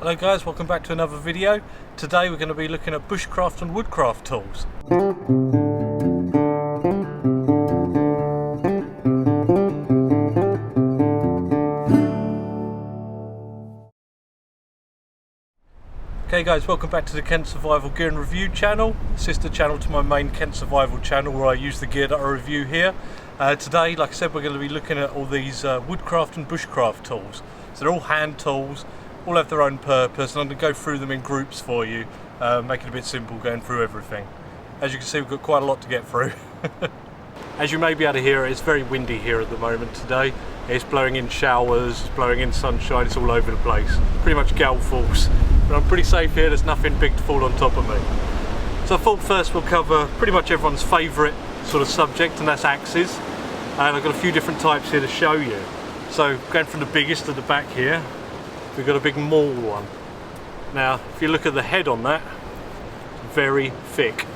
Hello guys, welcome back to another video. Today we're going to be looking at bushcraft and woodcraft tools. Okay guys, welcome back to the Kent Survival Gear and Review channel, sister channel to my main Kent Survival channel where I use the gear that I review here. Today, like I said, we're going to be looking at all these woodcraft and bushcraft tools. So they're all hand tools, all have their own purpose, and I'm going to go through them in groups for you, make it a bit simple going through everything. As you can see, we've got quite a lot to get through. As you may be able to hear, it's very windy here at the moment today. It's blowing in showers, it's blowing in sunshine, it's all over the place. Pretty much gale force. But I'm pretty safe here, there's nothing big to fall on top of me. So I thought first we'll cover pretty much everyone's favourite sort of subject, and that's axes. And I've got a few different types here to show you. So going from the biggest to the back here, we've got a big maul one. Now if you look at the head on that, very thick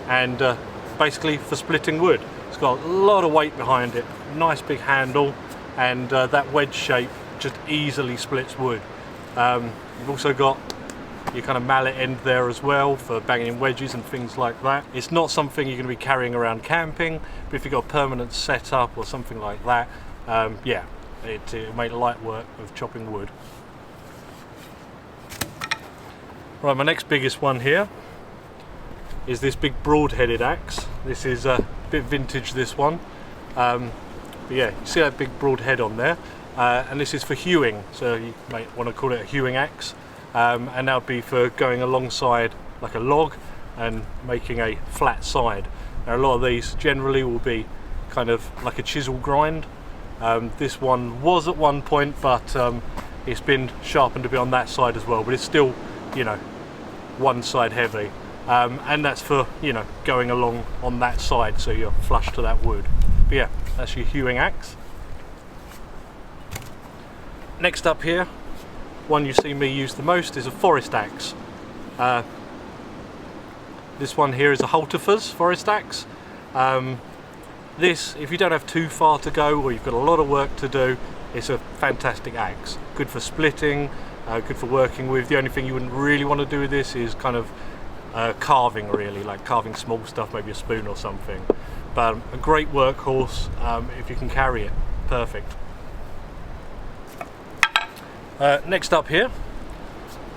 and basically for splitting wood. It's got a lot of weight behind it, nice big handle, and that wedge shape just easily splits wood. You've also got your kind of mallet end there as well for banging in wedges and things like that. It's not something you're going to be carrying around camping, but if you've got a permanent setup or something like that, yeah, it'll make light work of chopping wood. Right, my next biggest one here is this big broad-headed axe. This is a bit vintage, this one. But yeah, you see that big broad head on there, and this is for hewing, so you might want to call it a hewing axe, and that would be for going alongside like a log and making a flat side. Now a lot of these generally will be kind of like a chisel grind. This one was at one point, but it's been sharpened a bit on that side as well, but it's still, you know, one side heavy, and that's for, you know, going along on that side so you're flush to that wood. But yeah, that's your hewing axe. Next up here, one you see me use the most is a forest axe. This one here is a Halterfors forest axe. This, if you don't have too far to go or you've got a lot of work to do, it's a fantastic axe. Good for splitting, good for working with. The only thing you wouldn't really want to do with this is kind of carving, really, like carving small stuff, maybe a spoon or something. But a great workhorse if you can carry it. Perfect. Next up here,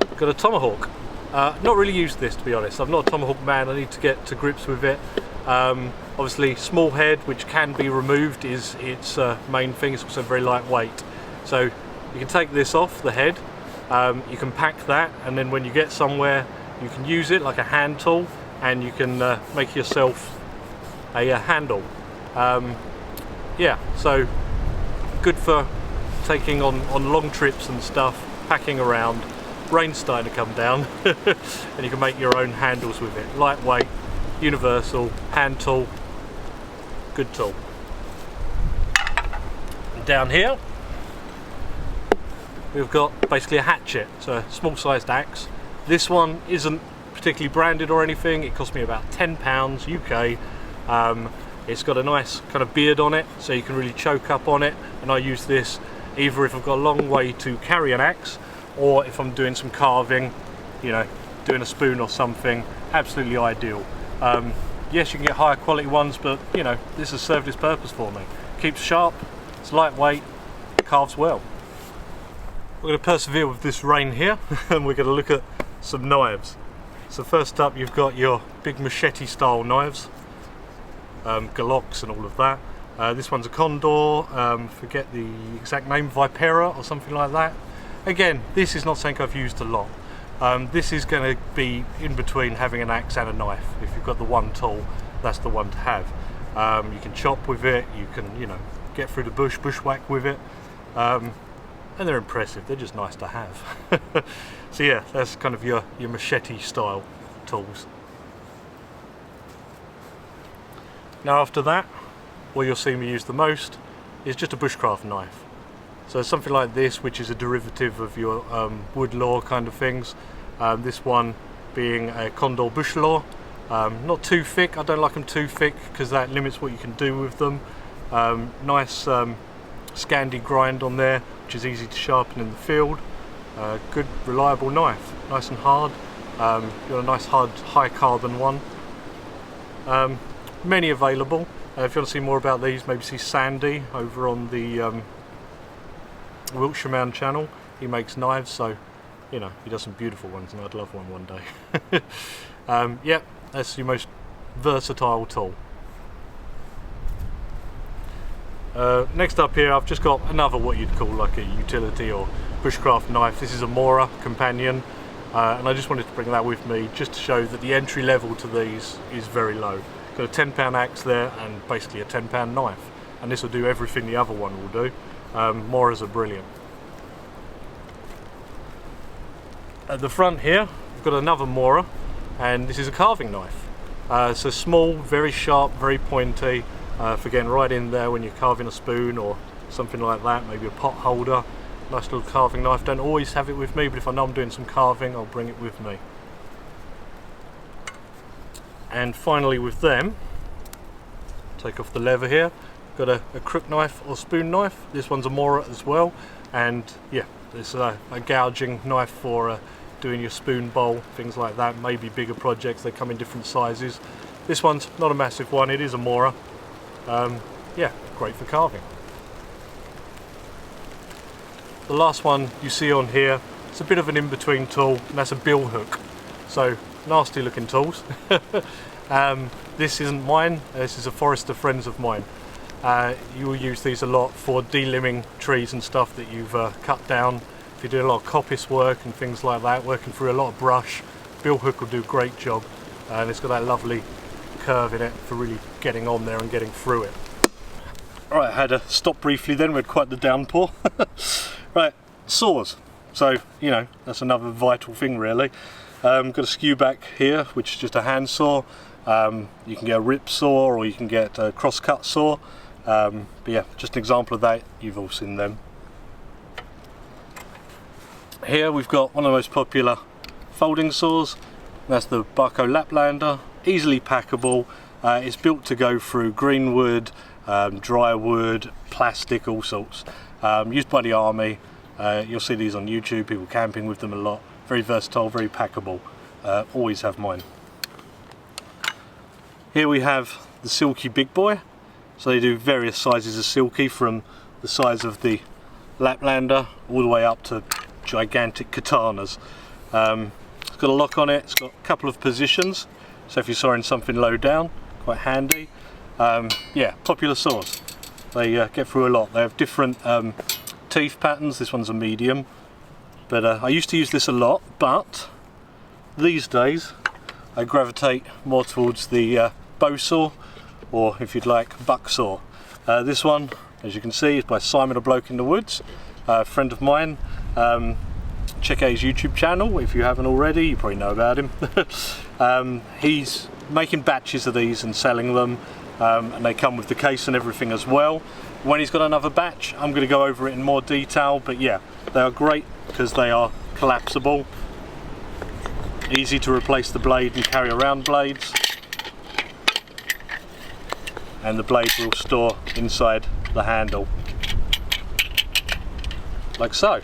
I've got a tomahawk. Not really used this, to be honest. I'm not a tomahawk man, I need to get to grips with it. Obviously small head, which can be removed, is its main thing. It's also very lightweight. So you can take this off the head, you can pack that, and then when you get somewhere you can use it like a hand tool, and you can make yourself a handle. Yeah, so good for taking on long trips and stuff, packing around. Rain's starting to come down and you can make your own handles with it. Lightweight, universal, hand tool, good tool. And down here we've got basically a hatchet, so a small sized axe. This one isn't particularly branded or anything. It cost me about £10 UK. It's got a nice kind of beard on it, so you can really choke up on it, and I use this either if I've got a long way to carry an axe, or if I'm doing some carving, you know, doing a spoon or something. Absolutely ideal. Yes, you can get higher quality ones, but you know, this has served its purpose for me. Keeps sharp, it's lightweight, carves well. We're going to persevere with this rain here and we're going to look at some knives. So first up, you've got your big machete style knives, galops and all of that. This one's a Condor, forget the exact name, Vipera or something like that. Again, this is not something I've used a lot. This is going to be in between having an axe and a knife. If you've got the one tool, that's the one to have. You can chop with it, you can, you know, get through the bushwhack with it, and they're impressive. They're just nice to have. So yeah, that's kind of your machete style tools. Now after that, what you'll see me use the most is just a bushcraft knife. So something like this, which is a derivative of your wood law kind of things. This one being a Condor bush law. Not too thick, I don't like them too thick because that limits what you can do with them. Nice Scandi grind on there, which is easy to sharpen in the field. Good reliable knife, nice and hard. You've got a nice hard high carbon one. Many available. If you want to see more about these, maybe see Sandy over on the Wiltshire Man channel. He makes knives, so you know, he does some beautiful ones, and I'd love one day. Yeah, that's your most versatile tool. Next up here, I've just got another what you'd call like a utility or bushcraft knife. This is a Mora companion, and I just wanted to bring that with me just to show that the entry level to these is very low. Got a £10 axe there and basically a £10 knife, and this will do everything the other one will do. Moras are brilliant. At the front here, we've got another Mora, and this is a carving knife. So small, very sharp, very pointy, for getting right in there when you're carving a spoon or something like that, maybe a pot holder. Nice little carving knife. Don't always have it with me, but if I know I'm doing some carving, I'll bring it with me. And finally with them, take off the leather here, got a crook knife or spoon knife. This one's a Mora as well, and yeah, this is a gouging knife for doing your spoon bowl, things like that, maybe bigger projects. They come in different sizes. This one's not a massive one, it is a Mora. Yeah, great for carving. The last one you see on here, it's a bit of an in-between tool, and that's a bill hook. So nasty looking tools. This isn't mine, this is a forester friends of mine. You will use these a lot for delimbing trees and stuff that you've cut down. If you're doing a lot of coppice work and things like that, working through a lot of brush, bill hook will do a great job, and it's got that lovely curve in it for really getting on there and getting through it. Alright, I had to stop briefly then, we had quite the downpour. Right, saws. So, you know, that's another vital thing really. Got a skew back here, which is just a hand saw. You can get a rip saw, or you can get a cross-cut saw. But yeah, just an example of that, you've all seen them. Here we've got one of the most popular folding saws. That's the Barco Laplander, easily packable. It's built to go through green wood, dry wood, plastic, all sorts. Used by the army. You'll see these on YouTube, people camping with them a lot. Very versatile, very packable. Always have mine. Here we have the Silky Big Boy. So they do various sizes of Silky, from the size of the Laplander all the way up to gigantic katanas. It's got a lock on it, it's got a couple of positions, so if you're sawing something low down, quite handy. Yeah, popular saws. They get through a lot. They have different teeth patterns. This one's a medium, but I used to use this a lot, but these days I gravitate more towards the bow saw, or if you'd like, buck saw. This one, as you can see, is by Simon, a Bloke in the Woods, a friend of mine. Check out his YouTube channel if you haven't already, you probably know about him. He's making batches of these and selling them, and they come with the case and everything as well. When he's got another batch, I'm going to go over it in more detail, but yeah, they are great because they are collapsible, easy to replace the blade and carry around blades, and the blade will store inside the handle, like so.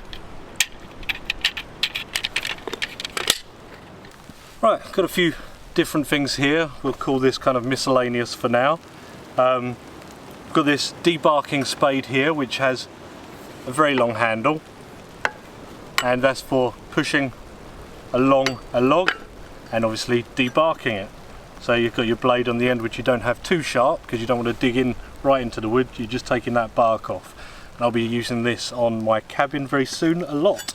Right, got a few different things here. We'll call this kind of miscellaneous for now. Got this debarking spade here, which has a very long handle, and that's for pushing along a log and obviously debarking it. So you've got your blade on the end, which you don't have too sharp because you don't want to dig in right into the wood. You're just taking that bark off. And I'll be using this on my cabin very soon a lot.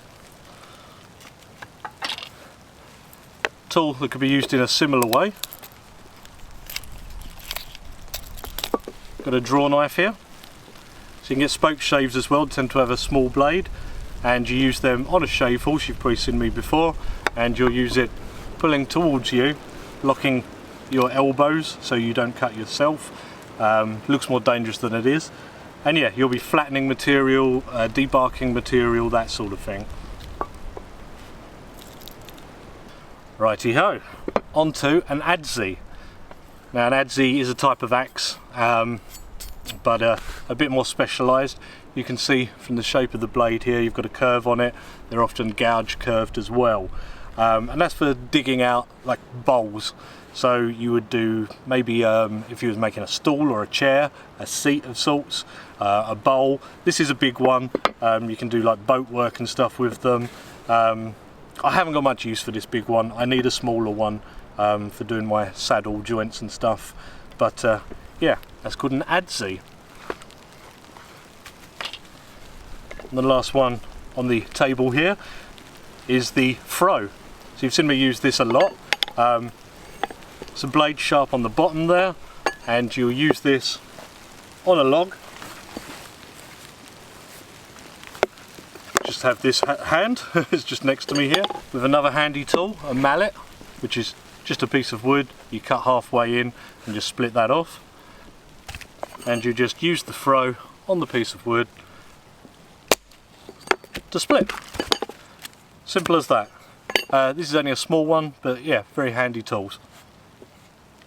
Tool that could be used in a similar way. Got a draw knife here, so you can get spoke shaves as well. They tend to have a small blade, and you use them on a shave horse. You've probably seen me before, and you'll use it pulling towards you, locking your elbows so you don't cut yourself. Looks more dangerous than it is, and yeah, you'll be flattening material, debarking material, that sort of thing. Righty ho, onto an adze. Now an adze is a type of axe, but a bit more specialised. you can see from the shape of the blade here, you've got a curve on it. They're often gouge curved as well. And that's for digging out like bowls. So you would do maybe if you was making a stool or a chair, a seat of sorts, a bowl. This is a big one. You can do like boat work and stuff with them. I haven't got much use for this big one. I need a smaller one for doing my saddle joints and stuff. But yeah, that's called an adze. And the last one on the table here is the froe. So you've seen me use this a lot. It's a blade sharp on the bottom there, and you'll use this on a log. Just have this hand, it's just next to me here, with another handy tool, a mallet, which is just a piece of wood. You cut halfway in and just split that off. And you just use the froe on the piece of wood to split. Simple as that. This is only a small one, but yeah, very handy tools.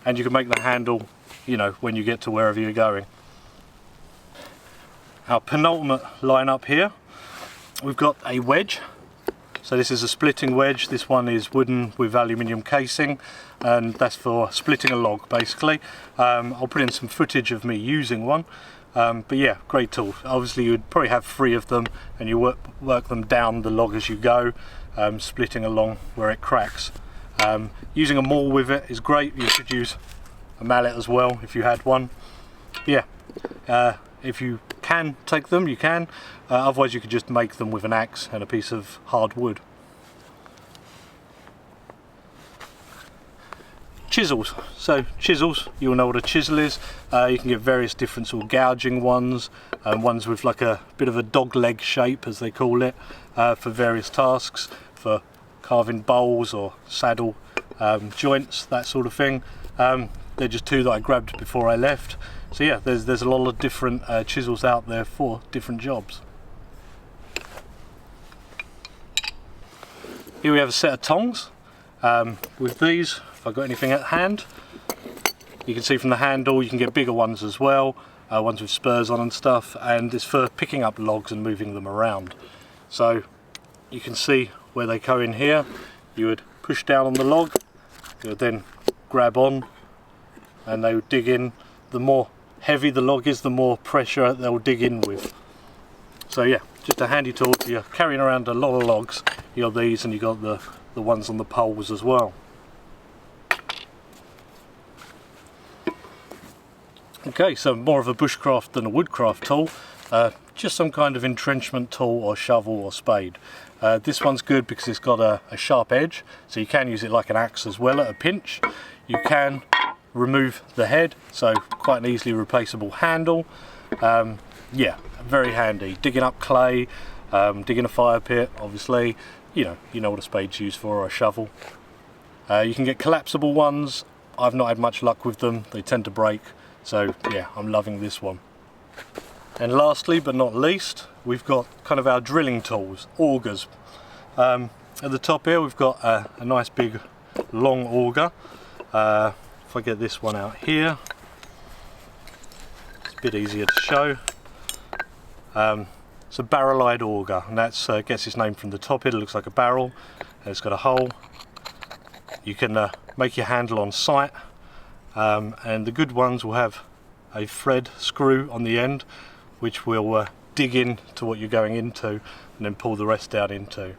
And you can make the handle, you know, when you get to wherever you're going. Our penultimate lineup here, we've got a wedge. So this is a splitting wedge. This one is wooden with aluminium casing, and that's for splitting a log basically. I'll put in some footage of me using one. But yeah, great tool. Obviously you would probably have 3 of them, and you work them down the log as you go, splitting along where it cracks. Using a maul with it is great. You could use a mallet as well if you had one. Yeah, if you can take them, you can. Otherwise you could just make them with an axe and a piece of hard wood. Chisels. So chisels, you'll know what a chisel is. You can get various different sort of gouging ones, ones with like a bit of a dog leg shape as they call it, for various tasks, for carving bowls or saddle joints, that sort of thing. They're just 2 that I grabbed before I left. So yeah, there's a lot of different chisels out there for different jobs. Here we have a set of tongs. With these, if I've got anything at hand, you can see from the handle you can get bigger ones as well, ones with spurs on and stuff, and it's for picking up logs and moving them around. So you can see where they go in here. You would push down on the log, you would then grab on, and they would dig in. The more heavy the log is, the more pressure they'll dig in with. So yeah, just a handy tool. If you're carrying around a lot of logs, you got these, and you got the ones on the poles as well. Okay, so more of a bushcraft than a woodcraft tool. Just some kind of entrenchment tool or shovel or spade. This one's good because it's got a sharp edge, so you can use it like an axe as well at a pinch. You can remove the head, so quite an easily replaceable handle. Yeah, very handy. Digging up clay, digging a fire pit, obviously. You know what a spade's used for, or a shovel. You can get collapsible ones. I've not had much luck with them. They tend to break. So yeah, I'm loving this one. And lastly but not least, we've got kind of our drilling tools, augers. At the top here we've got a nice big long auger. If I get this one out here, it's a bit easier to show. It's a barrel-eyed auger, and that gets its name from the top here. It looks like a barrel, and it's got a hole. You can make your handle on site, and the good ones will have a thread screw on the end, which will dig into what you're going into, and then pull the rest down into.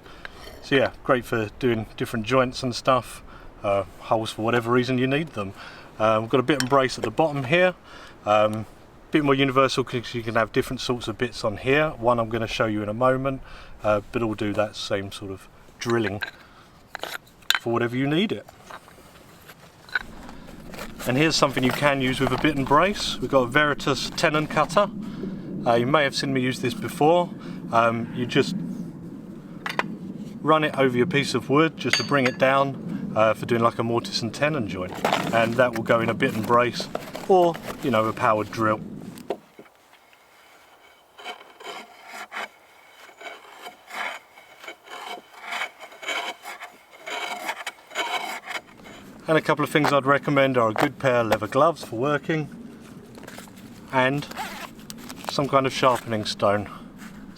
So yeah, great for doing different joints and stuff, holes for whatever reason you need them. We've got a bit and brace at the bottom here. Bit more universal because you can have different sorts of bits on here. One I'm going to show you in a moment, but it'll do that same sort of drilling for whatever you need it. And here's something you can use with a bit and brace. We've got a Veritas tenon cutter. You may have seen me use this before. You just run it over your piece of wood just to bring it down for doing like a mortise and tenon joint, and that will go in a bit and brace, or a powered drill. And a couple of things I'd recommend are a good pair of leather gloves for working, and some kind of sharpening stone.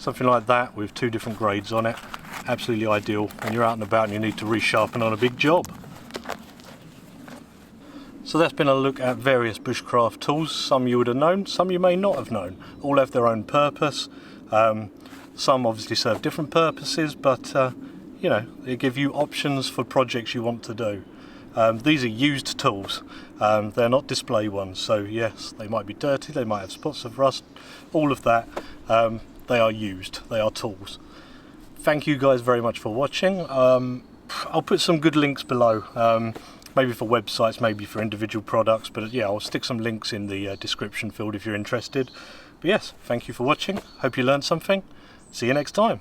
Something like that with 2 different grades on it, absolutely ideal when you're out and about and you need to resharpen on a big job. So that's been a look at various bushcraft tools. Some you would have known, some you may not have known. All have their own purpose. Some obviously serve different purposes, but you know, they give you options for projects you want to do. These are used tools, they're not display ones, so yes, they might be dirty, they might have spots of rust, all of that. They are used, they are tools. Thank you guys very much for watching. I'll put some good links below, maybe for websites, maybe for individual products, but yeah, I'll stick some links in the description field if you're interested. But yes, thank you for watching, hope you learned something. See you next time.